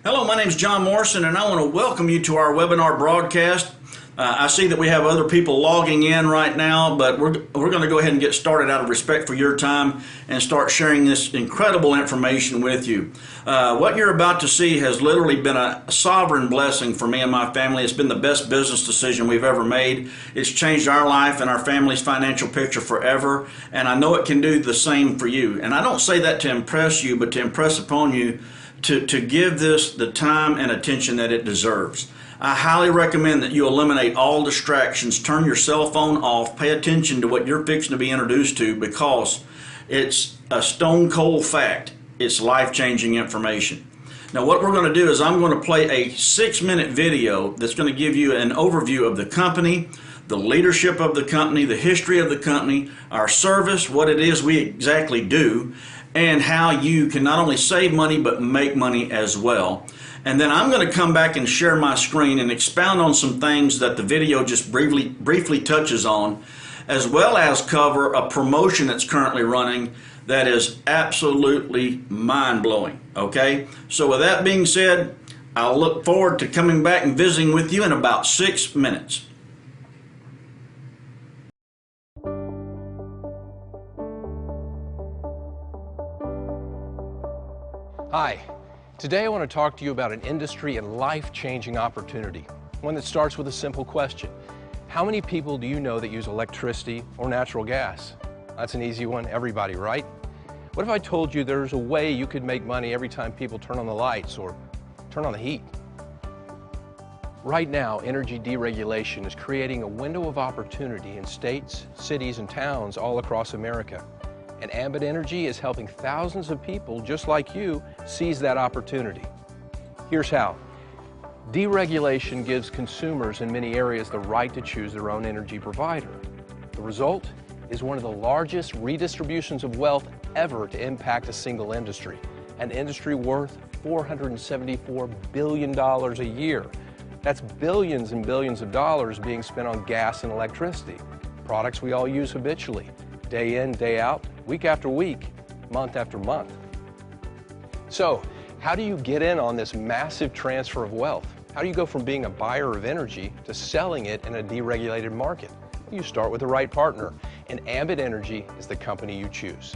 Hello, my name is John Morrison, and I want to welcome you to our webinar broadcast. I see that we have other people logging in right now, but we're going to go ahead and get started out of respect for your time and start sharing this incredible information with you. What you're about to see has literally been a sovereign blessing for me and my family. It's been the best business decision we've ever made. It's changed our life and our family's financial picture forever, and I know it can do the same for you. And I don't say that to impress you, but to impress upon you to give this the time and attention that it deserves. I highly recommend that you eliminate all distractions, turn your cell phone off, pay attention to what you're fixing to be introduced to, because it's a stone cold fact. It's life-changing information. Now what we're going to do is I'm going to play a 6-minute video that's going to give you an overview of the company, the leadership of the company, the history of the company, our service, what it is we exactly do, and how you can not only save money but make money as well. And then I'm going to come back and share my screen and expound on some things that the video just briefly touches on, as well as cover a promotion that's currently running that is absolutely mind-blowing. Okay? So with that being said, I'll look forward to coming back and visiting with you in about 6 minutes. Hi, today I want to talk to you about an industry and life-changing opportunity, one that starts with a simple question. How many people do you know that use electricity or natural gas? That's an easy one, everybody, right? What if I told you there's a way you could make money every time people turn on the lights or turn on the heat? Right now, energy deregulation is creating a window of opportunity in states, cities, and towns all across America. And Ambit Energy is helping thousands of people just like you seize that opportunity. Here's how. Deregulation gives consumers in many areas the right to choose their own energy provider. The result is one of the largest redistributions of wealth ever to impact a single industry, an industry worth $474 billion a year. That's billions and billions of dollars being spent on gas and electricity, products we all use habitually, day in, day out, week after week, month after month. So, how do you get in on this massive transfer of wealth? How do you go from being a buyer of energy to selling it in a deregulated market? You start with the right partner, and Ambit Energy is the company you choose.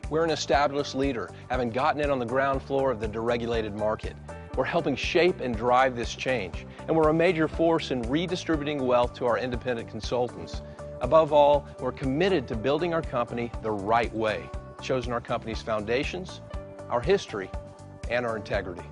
We're an established leader, having gotten in on the ground floor of the deregulated market. We're helping shape and drive this change, and we're a major force in redistributing wealth to our independent consultants. Above all, we're committed to building our company the right way, chosen our company's foundations, our history, and our integrity.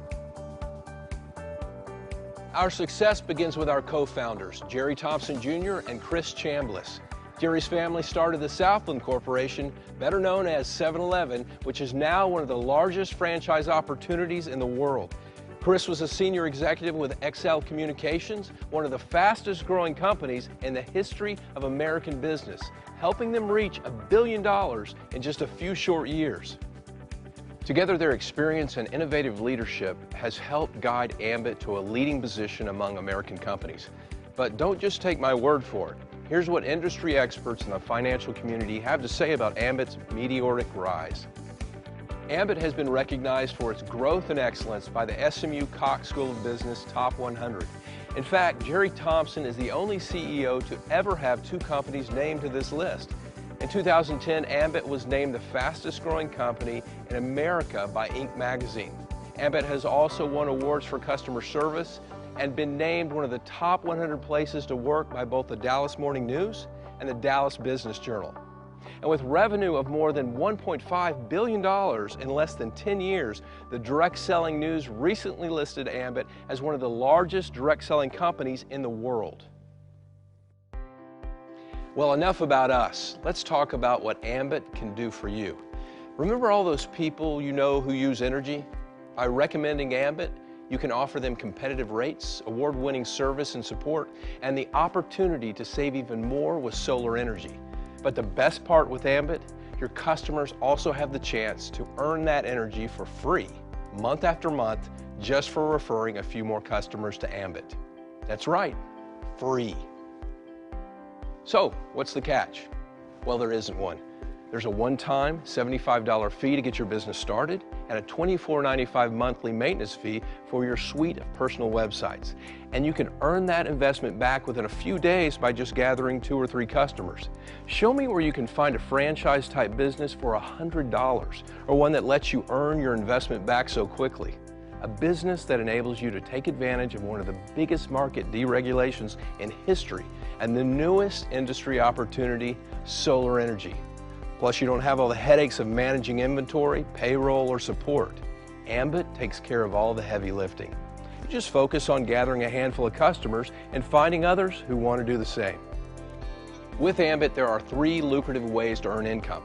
Our success begins with our co-founders, Jerry Thompson Jr. and Chris Chambliss. Jerry's family started the Southland Corporation, better known as 7-Eleven, which is now one of the largest franchise opportunities in the world. Chris was a senior executive with XL Communications, one of the fastest growing companies in the history of American business, helping them reach $1 billion in just a few short years. Together, their experience and innovative leadership has helped guide Ambit to a leading position among American companies. But don't just take my word for it. Here's what industry experts in the financial community have to say about Ambit's meteoric rise. Ambit has been recognized for its growth and excellence by the SMU Cox School of Business Top 100. In fact, Jerry Thompson is the only CEO to ever have 2 companies named to this list. In 2010, Ambit was named the fastest growing company in America by Inc. magazine. Ambit has also won awards for customer service and been named one of the top 100 places to work by both the Dallas Morning News and the Dallas Business Journal. And with revenue of more than $1.5 billion in less than 10 years, the Direct Selling News recently listed Ambit as one of the largest direct selling companies in the world. Well, enough about us. Let's talk about what Ambit can do for you. Remember all those people you know who use energy? By recommending Ambit, you can offer them competitive rates, award-winning service and support, and the opportunity to save even more with solar energy. But the best part with Ambit, your customers also have the chance to earn that energy for free, month after month, just for referring a few more customers to Ambit. That's right, free. So, what's the catch? Well, there isn't one. There's a one-time $75 fee to get your business started and a $24.95 monthly maintenance fee for your suite of personal websites. And you can earn that investment back within a few days by just gathering 2 or 3 customers. Show me where you can find a franchise-type business for $100 or one that lets you earn your investment back so quickly. A business that enables you to take advantage of one of the biggest market deregulations in history and the newest industry opportunity, solar energy. Plus, you don't have all the headaches of managing inventory, payroll, or support. Ambit takes care of all the heavy lifting. You just focus on gathering a handful of customers and finding others who want to do the same. With Ambit, there are 3 lucrative ways to earn income.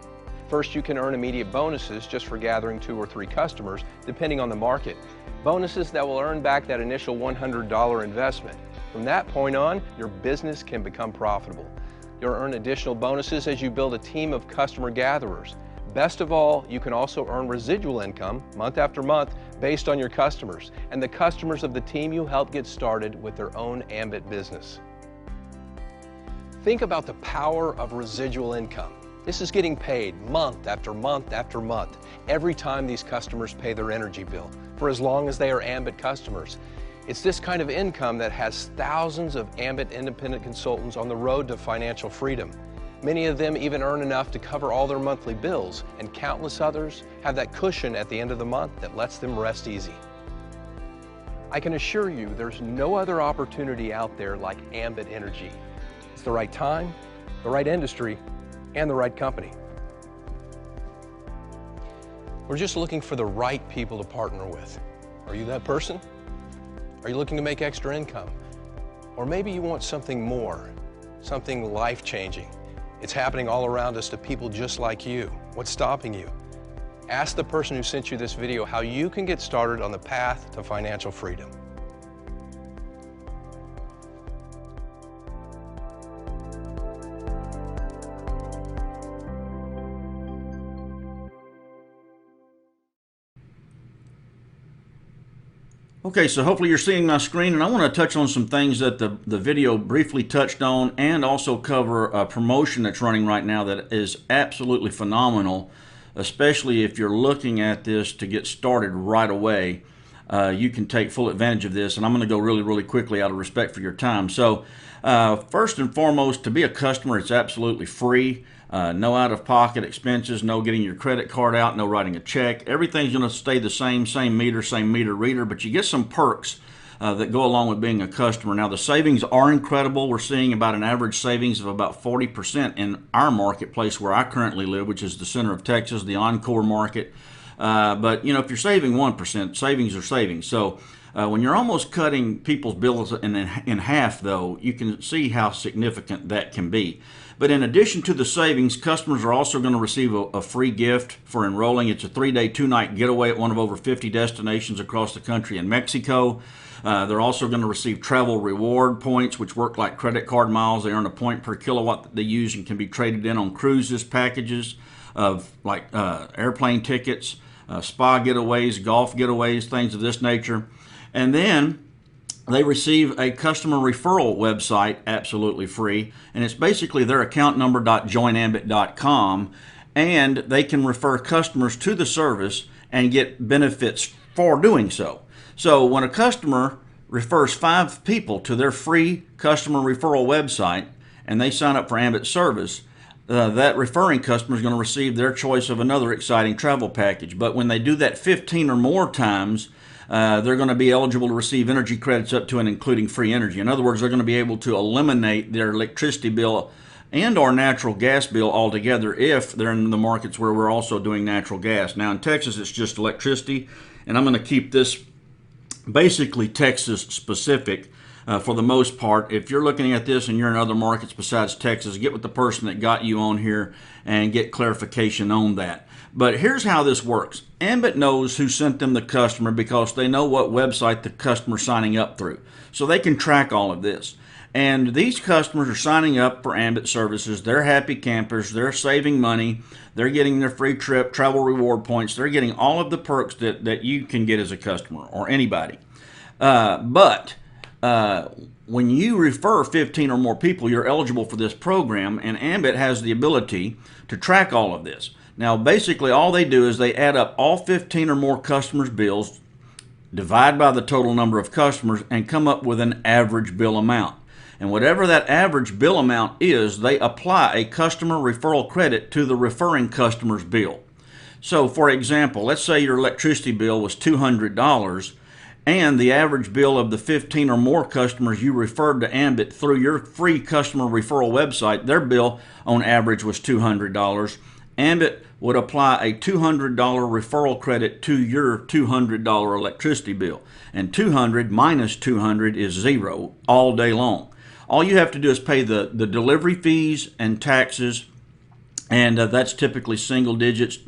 First, you can earn immediate bonuses just for gathering 2 or 3 customers, depending on the market. Bonuses that will earn back that initial $100 investment. From that point on, your business can become profitable. You'll earn additional bonuses as you build a team of customer gatherers. Best of all, you can also earn residual income month after month based on your customers and the customers of the team you help get started with their own Ambit business. Think about the power of residual income. This is getting paid month after month after month every time these customers pay their energy bill for as long as they are Ambit customers. It's this kind of income that has thousands of Ambit independent consultants on the road to financial freedom. Many of them even earn enough to cover all their monthly bills, and countless others have that cushion at the end of the month that lets them rest easy. I can assure you there's no other opportunity out there like Ambit Energy. It's the right time, the right industry, and the right company. We're just looking for the right people to partner with. Are you that person? Are you looking to make extra income? Or maybe you want something more, something life-changing. It's happening all around us to people just like you. What's stopping you? Ask the person who sent you this video how you can get started on the path to financial freedom. Okay, so hopefully you're seeing my screen, and I want to touch on some things that the video briefly touched on, and also cover a promotion that's running right now that is absolutely phenomenal, especially if you're looking at this to get started right away. You can take full advantage of this, and I'm going to go really quickly out of respect for your time. So first and foremost, to be a customer, it's absolutely free. No out-of-pocket expenses, no getting your credit card out, no writing a check. Everything's going to stay the same meter reader, but you get some perks that go along with being a customer. Now, the savings are incredible. We're seeing about an average savings of about 40% in our marketplace where I currently live, which is the center of Texas, the Encore market. But, you know, if you're saving 1%, savings are savings. So when you're almost cutting people's bills in half, though, you can see how significant that can be. But in addition to the savings, customers are also going to receive a free gift for enrolling. It's a 3-day, 2-night getaway at one of over 50 destinations across the country in Mexico. They're also going to receive travel reward points, which work like credit card miles. They earn a point per kilowatt that they use and can be traded in on cruises, packages of like airplane tickets, spa getaways, golf getaways, things of this nature. And then they receive a customer referral website absolutely free, and it's basically their account number.joinambit.com, and they can refer customers to the service and get benefits for doing so. So when a customer refers 5 people to their free customer referral website and they sign up for Ambit service, that referring customer is going to receive their choice of another exciting travel package. But when they do that 15 or more times, they're going to be eligible to receive energy credits up to and including free energy. In other words, they're going to be able to eliminate their electricity bill and our natural gas bill altogether if they're in the markets where we're also doing natural gas. Now in Texas, it's just electricity, and I'm going to keep this basically Texas specific for the most part. If you're looking at this and you're in other markets besides Texas, get with the person that got you on here and get clarification on that. But here's how this works. Ambit knows who sent them the customer because they know what website the customer's signing up through. So they can track all of this. And these customers are signing up for Ambit services. They're happy campers. They're saving money. They're getting their free trip, travel reward points. They're getting all of the perks that you can get as a customer or anybody. But when you refer 15 or more people, you're eligible for this program, and Ambit has the ability to track all of this. Now, basically, all they do is they add up all 15 or more customers' bills, divide by the total number of customers, and come up with an average bill amount. And whatever that average bill amount is, they apply a customer referral credit to the referring customer's bill. So, for example, let's say your electricity bill was $200, and the average bill of the 15 or more customers you referred to Ambit through your free customer referral website, their bill on average was $200. Ambit would apply a $200 referral credit to your $200 electricity bill. And 200 minus 200 is zero all day long. All you have to do is pay the delivery fees and taxes, and that's typically single digits,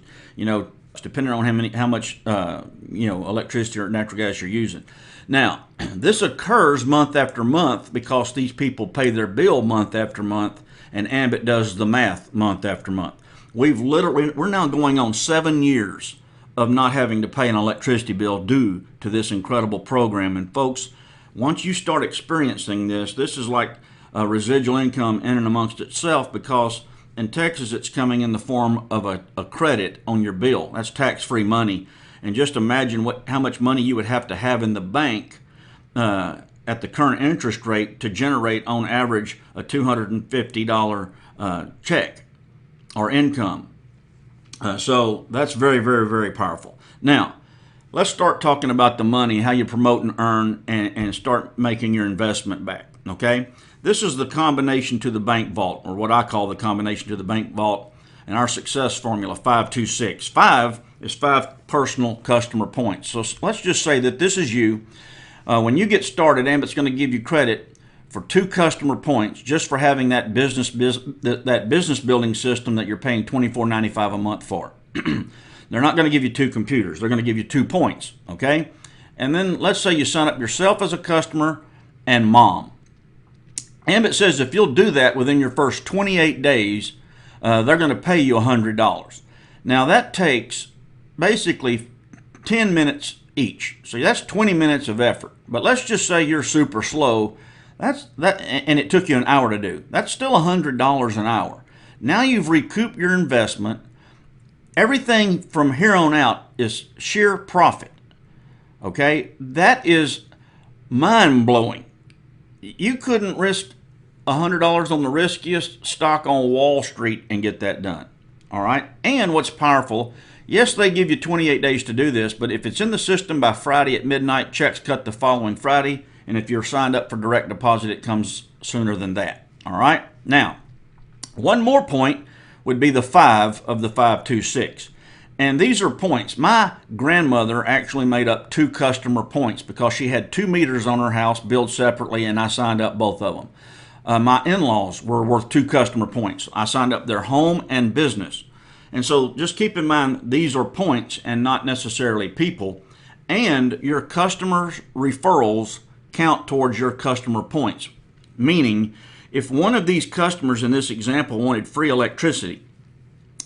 depending on how much electricity or natural gas you're using. Now, this occurs month after month because these people pay their bill month after month, and Ambit does the math month after month. We're now going on 7 years of not having to pay an electricity bill due to this incredible program. And folks, once you start experiencing this is like a residual income in and amongst itself, because in Texas, it's coming in the form of a credit on your bill. That's tax-free money. And just imagine how much money you would have to have in the bank at the current interest rate to generate, on average, a $250 check or income. So that's very, very, very powerful. Now, let's start talking about the money, how you promote and earn, and start making your investment back, okay? This is the combination to the bank vault, or what I call the combination to the bank vault, and our success formula, 526. 5 is 5 personal customer points. So let's just say that this is you. When you get started, Ambit's going to give you credit for 2 customer points just for having that business building system that you're paying $24.95 a month for. They're not going to give you 2 computers. They're going to give you 2 points, okay? And then let's say you sign up yourself as a customer and mom. Ambit says if you'll do that within your first 28 days, they're going to pay you $100. Now that takes basically 10 minutes each. So that's 20 minutes of effort. But let's just say you're super slow. And it took you an hour to do. That's still $100 an hour. Now you've recouped your investment. Everything from here on out is sheer profit. Okay? That is mind-blowing. You couldn't risk $100 on the riskiest stock on Wall Street and get that done. All right? And what's powerful, yes, they give you 28 days to do this, but if it's in the system by Friday at midnight, checks cut the following Friday, and if you're signed up for direct deposit, it comes sooner than that. All right? Now, one more point would be the 5 of the 526. And these are points. My grandmother actually made up 2 customer points because she had 2 meters on her house billed separately, and I signed up both of them. My in-laws were worth 2 customer points. I signed up their home and business. And so just keep in mind, these are points and not necessarily people. And your customers' referrals count towards your customer points. Meaning, if one of these customers in this example wanted free electricity,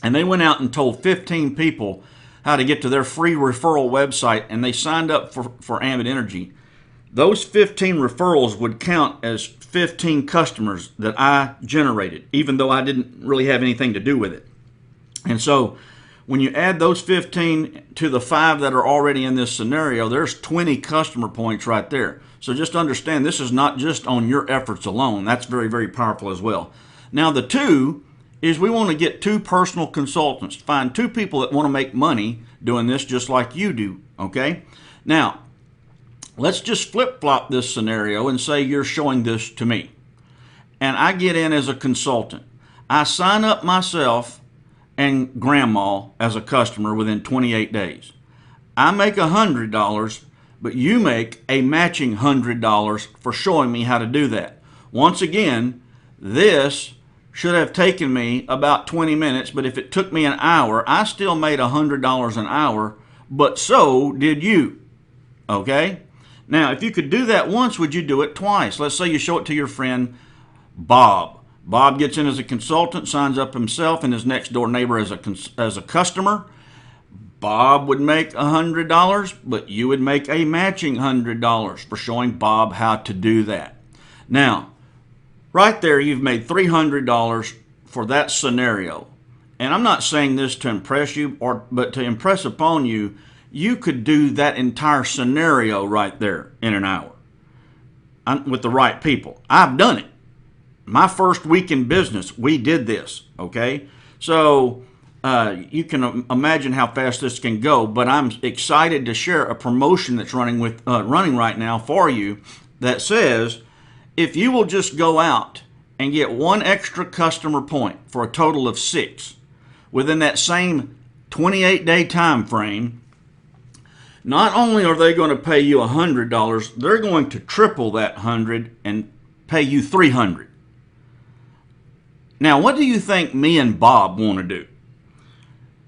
and they went out and told 15 people how to get to their free referral website, and they signed up for Ambit Energy, those 15 referrals would count as 15 customers that I generated, even though I didn't really have anything to do with it. And so when you add those 15 to the 5 that are already in this scenario, there's 20 customer points right there. So just understand, this is not just on your efforts alone. That's very, very powerful as well. Now the 2 is we want to get 2 personal consultants. Find 2 people that want to make money doing this just like you do, okay? Now, let's just flip-flop this scenario and say you're showing this to me. And I get in as a consultant. I sign up myself and grandma as a customer within 28 days. I make $100, but you make a matching $100 for showing me how to do that. Once again, this should have taken me about 20 minutes, but if it took me an hour, I still made $100 an hour, but so did you. Okay? Now, if you could do that once, would you do it twice? Let's say you show it to your friend Bob. Bob gets in as a consultant, signs up himself and his next door neighbor as a customer. Bob would make $100, but you would make a matching $100 for showing Bob how to do that. Now, right there, you've made $300 for that scenario. And I'm not saying this to impress you, but to impress upon you, you could do that entire scenario right there in an hour with the right people. I've done it. My first week in business, we did this, okay? So you can imagine how fast this can go, but I'm excited to share a promotion that's running right now for you that says if you will just go out and get one extra customer point for a total of 6 within that same 28-day time frame, not only are they going to pay you $100, they're going to triple that 100 and pay you $300. Now, what do you think me and Bob want to do?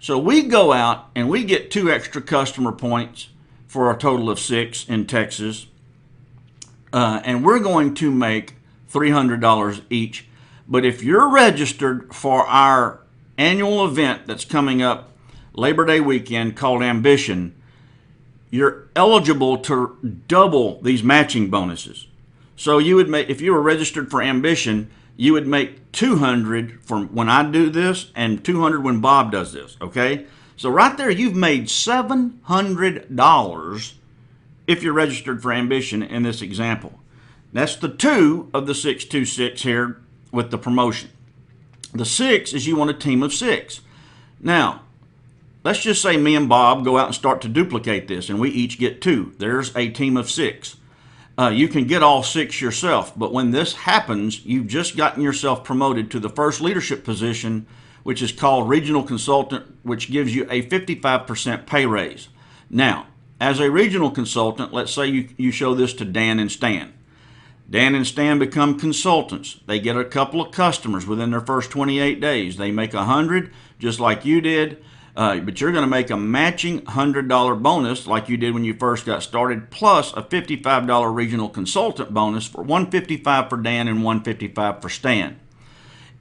So we go out and we get 2 extra customer points for a total of 6 in Texas, and we're going to make $300 each. But if you're registered for our annual event that's coming up Labor Day weekend called Ambition, you're eligible to double these matching bonuses. So you would make, if you were registered for Ambition, you would make $200 for when I do this and $200 when Bob does this, okay? So right there, you've made $700 if you're registered for Ambition in this example. That's the 2 of the 626 here with the promotion. The 6 is you want a team of 6. Now, let's just say me and Bob go out and start to duplicate this, and we each get 2. There's a team of 6. You can get all 6 yourself, but when this happens, you've just gotten yourself promoted to the first leadership position, which is called regional consultant, which gives you a 55% pay raise. Now, as a regional consultant, let's say you show this to Dan and Stan. Dan and Stan become consultants. They get a couple of customers within their first 28 days. They make $100, just like you did. But you're going to make a matching $100 bonus like you did when you first got started, plus a $55 regional consultant bonus for $155 for Dan and $155 for Stan.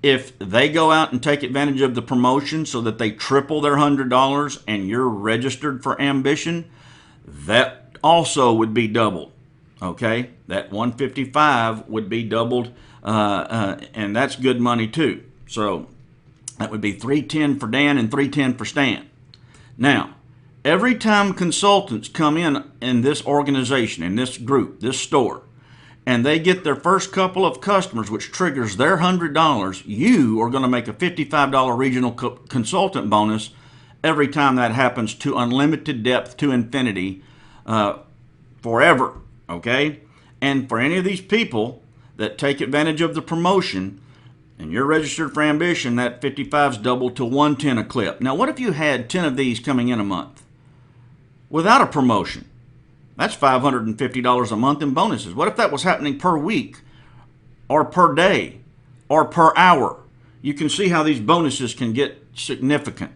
If they go out and take advantage of the promotion so that they triple their $100 and you're registered for Ambition, that also would be doubled. Okay, that $155 would be doubled, and that's good money too. So that would be $310 for Dan and $310 for Stan. Now, every time consultants come in this organization, in this group, this store, and they get their first couple of customers, which triggers their $100, you are going to make a $55 regional consultant bonus every time that happens, to unlimited depth, to infinity, forever. Okay? And for any of these people that take advantage of the promotion, and you're registered for Ambition, that 55's doubled to 110 a clip. Now, what if you had 10 of these coming in a month without a promotion? That's $550 a month in bonuses. What if that was happening per week or per day or per hour? You can see how these bonuses can get significant.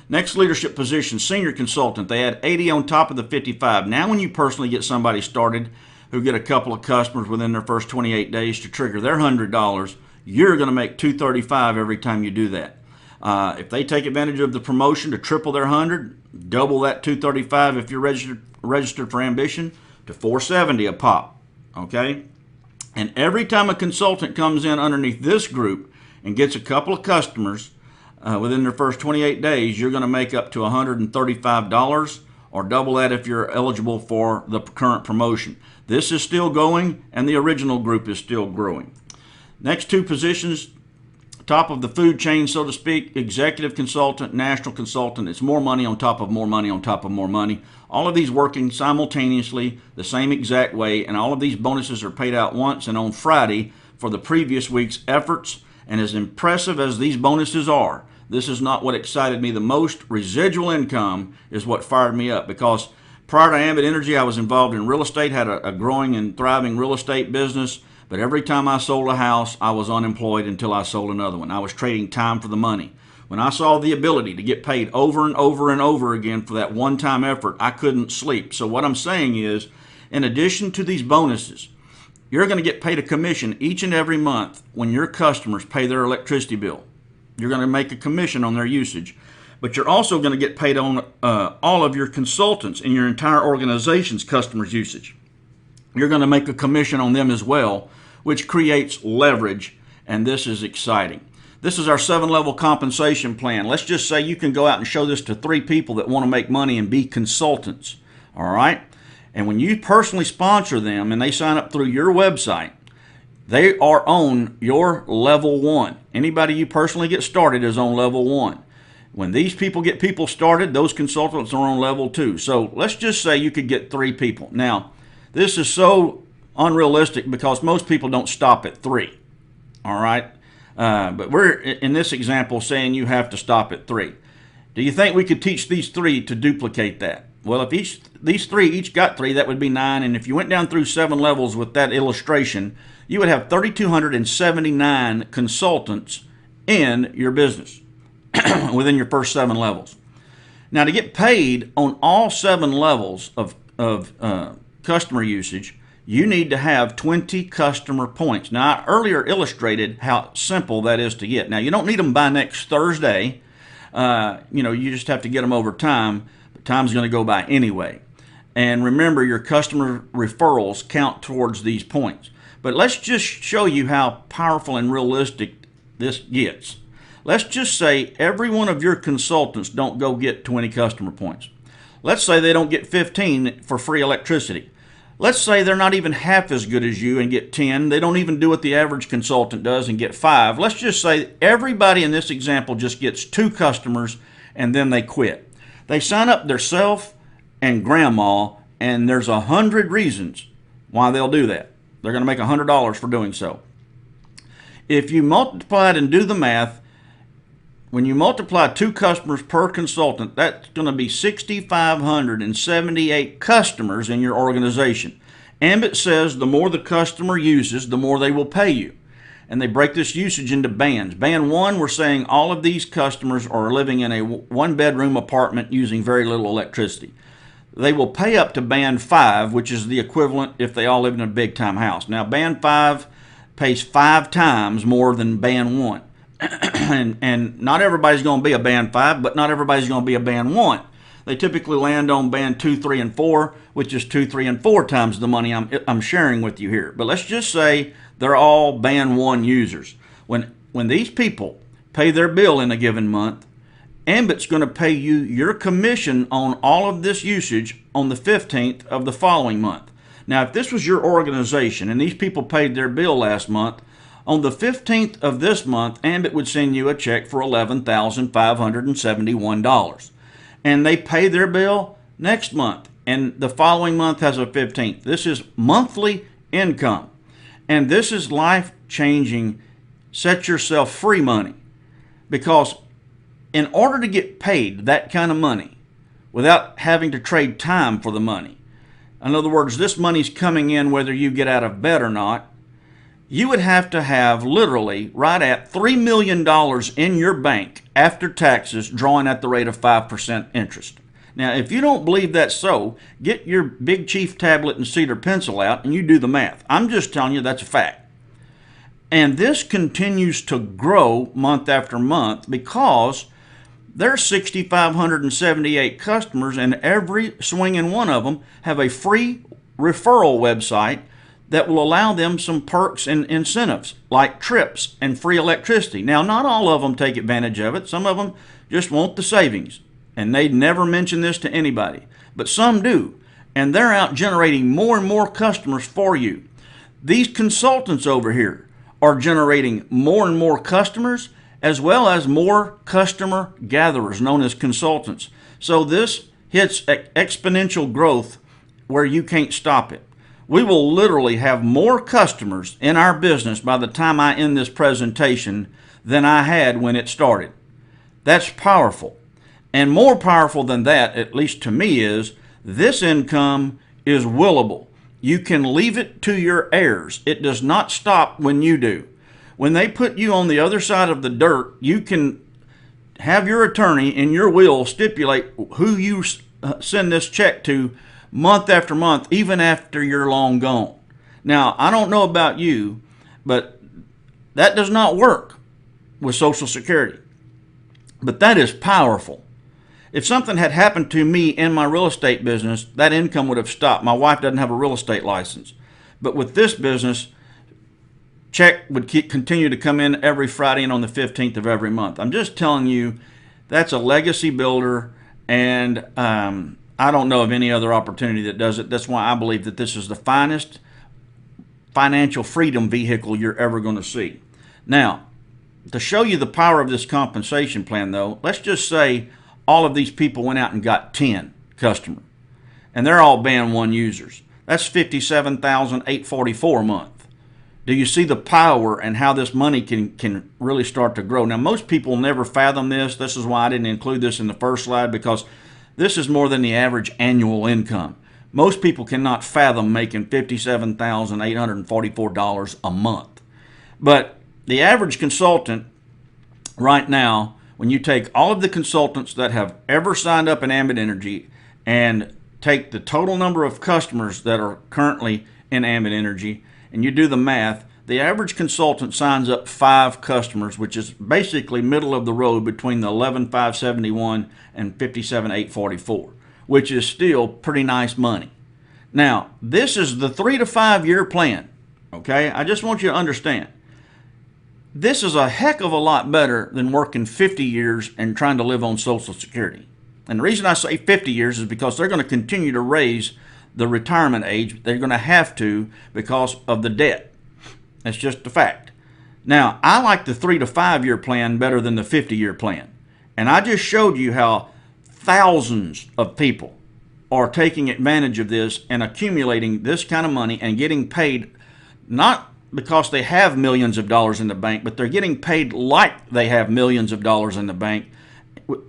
Next leadership position, senior consultant. They add 80 on top of the 55. Now when you personally get somebody started who get a couple of customers within their first 28 days to trigger their $100, you're going to make $235 every time you do that. If they take advantage of the promotion to triple their 100, double that $235 if you're registered for Ambition to $470 a pop. Okay? And every time a consultant comes in underneath this group and gets a couple of customers within their first 28 days, you're going to make up to $135, or double that if you're eligible for the current promotion. This is still going, and the original group is still growing. Next 2 positions, top of the food chain, so to speak, executive consultant, national consultant. It's more money on top of more money on top of more money. All of these working simultaneously the same exact way, and all of these bonuses are paid out once and on Friday for the previous week's efforts. And as impressive as these bonuses are, this is not what excited me the most. Residual income is what fired me up, because prior to Ambit Energy, I was involved in real estate, had a growing and thriving real estate business. But every time I sold a house, I was unemployed until I sold another one. I was trading time for the money. When I saw the ability to get paid over and over and over again for that one-time effort, I couldn't sleep. So what I'm saying is, in addition to these bonuses, you're going to get paid a commission each and every month when your customers pay their electricity bill. You're going to make a commission on their usage. But you're also going to get paid on all of your consultants and your entire organization's customers' usage. You're going to make a commission on them as well which creates leverage, and this is exciting. This is our 7-level compensation plan. Let's just say you can go out and show this to 3 people that want to make money and be consultants, all right? And when you personally sponsor them and they sign up through your website, they are on your level 1. Anybody you personally get started is on level 1. When these people get people started, those consultants are on level 2. So let's just say you could get 3 people. Now, this is so unrealistic because most people don't stop at 3, all right? But we're, in this example, saying you have to stop at 3. Do you think we could teach these 3 to duplicate that? Well, if these 3 each got 3, that would be 9. And if you went down through 7 levels with that illustration, you would have 3,279 consultants in your business within your first 7 levels. Now, to get paid on all 7 levels of customer usage, you need to have 20 customer points. Now, I earlier illustrated how simple that is to get. Now, you don't need them by next Thursday. You just have to get them over time. But time's going to go by anyway. And remember, your customer referrals count towards these points. But let's just show you how powerful and realistic this gets. Let's just say every one of your consultants don't go get 20 customer points. Let's say they don't get 15 for free electricity. Let's say they're not even half as good as you and get 10. They don't even do what the average consultant does and get 5. Let's just say everybody in this example just gets 2 customers and then they quit. They sign up theirself and grandma, and there's 100 reasons why they'll do that. They're going to make $100 for doing so. If you multiply it and do the math, when you multiply 2 customers per consultant, that's going to be 6,578 customers in your organization. Ambit says the more the customer uses, the more they will pay you. And they break this usage into bands. Band 1, we're saying all of these customers are living in a 1-bedroom apartment using very little electricity. They will pay up to band 5, which is the equivalent if they all live in a big-time house. Now, band 5 pays 5 times more than band 1. and not everybody's going to be a band 5, but not everybody's going to be a band 1. They typically land on band 2, 3, and 4, which is 2, 3, and 4 times the money I'm sharing with you here. But let's just say they're all band 1 users. When these people pay their bill in a given month, Ambit's going to pay you your commission on all of this usage on the 15th of the following month. Now, if this was your organization and these people paid their bill last month, on the 15th of this month, Ambit would send you a check for $11,571. And they pay their bill next month, and the following month has a 15th. This is monthly income, and this is life-changing, set yourself free money. Because in order to get paid that kind of money without having to trade time for the money, in other words, this money's coming in whether you get out of bed or not, you would have to have literally right at $3 million in your bank after taxes, drawing at the rate of 5% interest. Now, if you don't believe that's so, get your Big Chief tablet and cedar pencil out and you do the math. I'm just telling you that's a fact. And this continues to grow month after month because there's 6,578 customers, and every swinging one of them have a free referral website that will allow them some perks and incentives like trips and free electricity. Now, not all of them take advantage of it. Some of them just want the savings, and they'd never mention this to anybody. But some do, and they're out generating more and more customers for you. These consultants over here are generating more and more customers as well as more customer gatherers known as consultants. So this hits exponential growth where you can't stop it. We will literally have more customers in our business by the time I end this presentation than I had when it started. That's powerful. And more powerful than that, at least to me, is this income is willable. You can leave it to your heirs. It does not stop when you do. When they put you on the other side of the dirt, you can have your attorney in your will stipulate who you send this check to month after month, even after you're long gone. Now, I don't know about you, but that does not work with Social Security. But that is powerful. If something had happened to me in my real estate business, that income would have stopped. My wife doesn't have a real estate license. But with this business, check would continue to come in every Friday and on the 15th of every month. I'm just telling you, that's a legacy builder, and I don't know of any other opportunity that does it. That's why I believe that this is the finest financial freedom vehicle you're ever going to see. Now, to show you the power of this compensation plan, though, let's just say all of these people went out and got 10 customers, and they're all Band 1 users. That's $57,844 a month. Do you see the power and how this money can really start to grow? Now, most people never fathom this. This is why I didn't include this in the first slide, because this is more than the average annual income. Most people cannot fathom making $57,844 a month. But the average consultant right now, when you take all of the consultants that have ever signed up in Ambit Energy and take the total number of customers that are currently in Ambit Energy, and you do the math, the average consultant signs up 5 customers, which is basically middle of the road between the 11,571 and 57,844, which is still pretty nice money. Now, this is the 3 to 5 year plan, okay? I just want you to understand. This is a heck of a lot better than working 50 years and trying to live on Social Security. And the reason I say 50 years is because they're going to continue to raise the retirement age. They're going to have to because of the debt. That's just a fact. Now, I like the 3 to 5 year plan better than the 50-year plan. And I just showed you how thousands of people are taking advantage of this and accumulating this kind of money and getting paid, not because they have millions of dollars in the bank, but they're getting paid like they have millions of dollars in the bank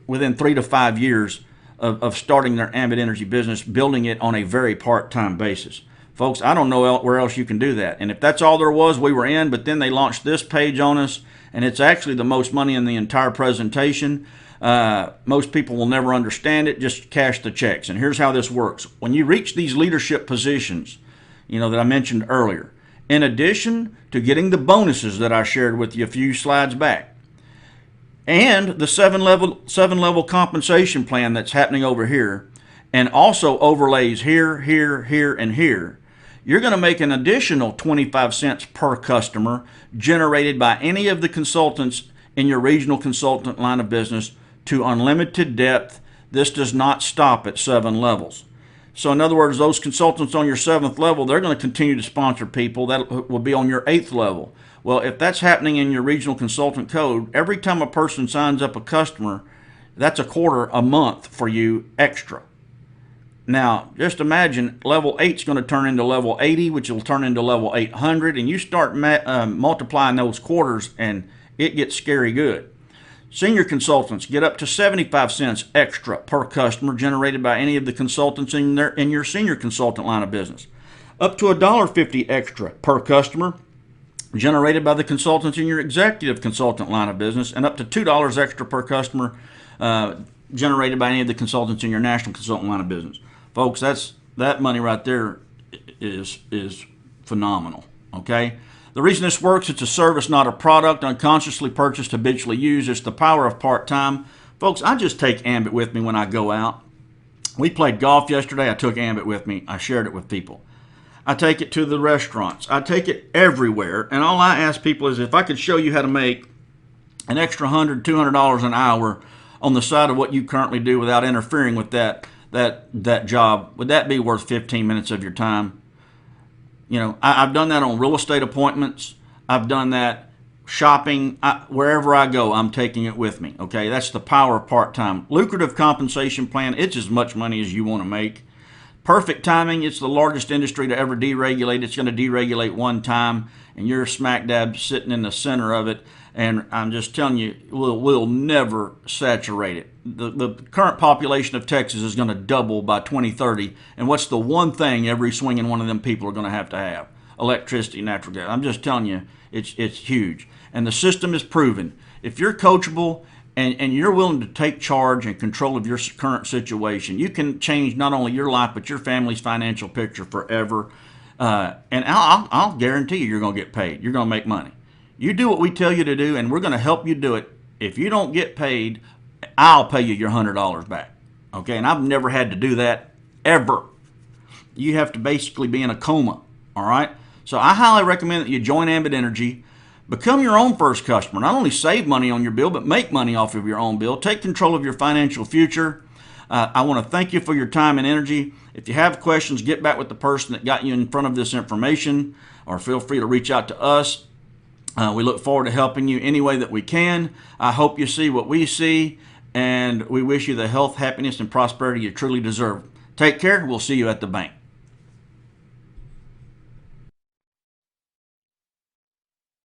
within 3 to 5 years of starting their Ambit Energy business, building it on a very part-time basis. Folks, I don't know where else you can do that. And if that's all there was, we were in, but then they launched this page on us, and it's actually the most money in the entire presentation. Most people will never understand it. Just cash the checks. And here's how this works. When you reach these leadership positions, that I mentioned earlier, in addition to getting the bonuses that I shared with you a few slides back, and the seven level compensation plan that's happening over here, and also overlays here, here, here, and here, you're going to make an additional 25 cents per customer generated by any of the consultants in your regional consultant line of business to unlimited depth. This does not stop at 7 levels. So in other words, those consultants on your 7th level, they're going to continue to sponsor people that will be on your 8th level. Well, if that's happening in your regional consultant code, every time a person signs up a customer, that's a quarter a month for you extra. Now, just imagine level 8 is going to turn into level 80, which will turn into level 800, and you start multiplying those quarters, and it gets scary good. Senior consultants get up to 75 cents extra per customer generated by any of the consultants in your senior consultant line of business. Up to $1.50 extra per customer generated by the consultants in your executive consultant line of business, and up to $2 extra per customer generated by any of the consultants in your national consultant line of business. Folks, that money right there is phenomenal, okay? The reason this works, it's a service, not a product, unconsciously purchased, habitually used. It's the power of part-time. Folks, I just take Ambit with me when I go out. We played golf yesterday. I took Ambit with me. I shared it with people. I take it to the restaurants. I take it everywhere. And all I ask people is if I could show you how to make an extra $100, $200 an hour on the side of what you currently do without interfering with that job, would that be worth 15 minutes of your time? I've done that on real estate appointments. I've done that shopping. Wherever I go, I'm taking it with me. Okay, that's the power of part-time. Lucrative compensation plan. It's as much money as you want to make. Perfect timing. It's the largest industry to ever deregulate. It's going to deregulate one time, and you're smack dab sitting in the center of it. And I'm just telling you, we'll never saturate it. The current population of Texas is going to double by 2030. And what's the one thing every swinging one of them people are going to have? Electricity, natural gas. I'm just telling you, it's huge. And the system is proven. If you're coachable and you're willing to take charge and control of your current situation, you can change not only your life, but your family's financial picture forever. And I'll guarantee you're going to get paid. You're going to make money. You do what we tell you to do, and we're going to help you do it. If you don't get paid, I'll pay you your $100 back. Okay, and I've never had to do that ever. You have to basically be in a coma, all right? So I highly recommend that you join Ambit Energy. Become your own first customer. Not only save money on your bill, but make money off of your own bill. Take control of your financial future. I want to thank you for your time and energy. If you have questions, get back with the person that got you in front of this information, or feel free to reach out to us. We look forward to helping you any way that we can. I hope you see what we see, and we wish you the health, happiness, and prosperity you truly deserve. Take care. We'll see you at the bank.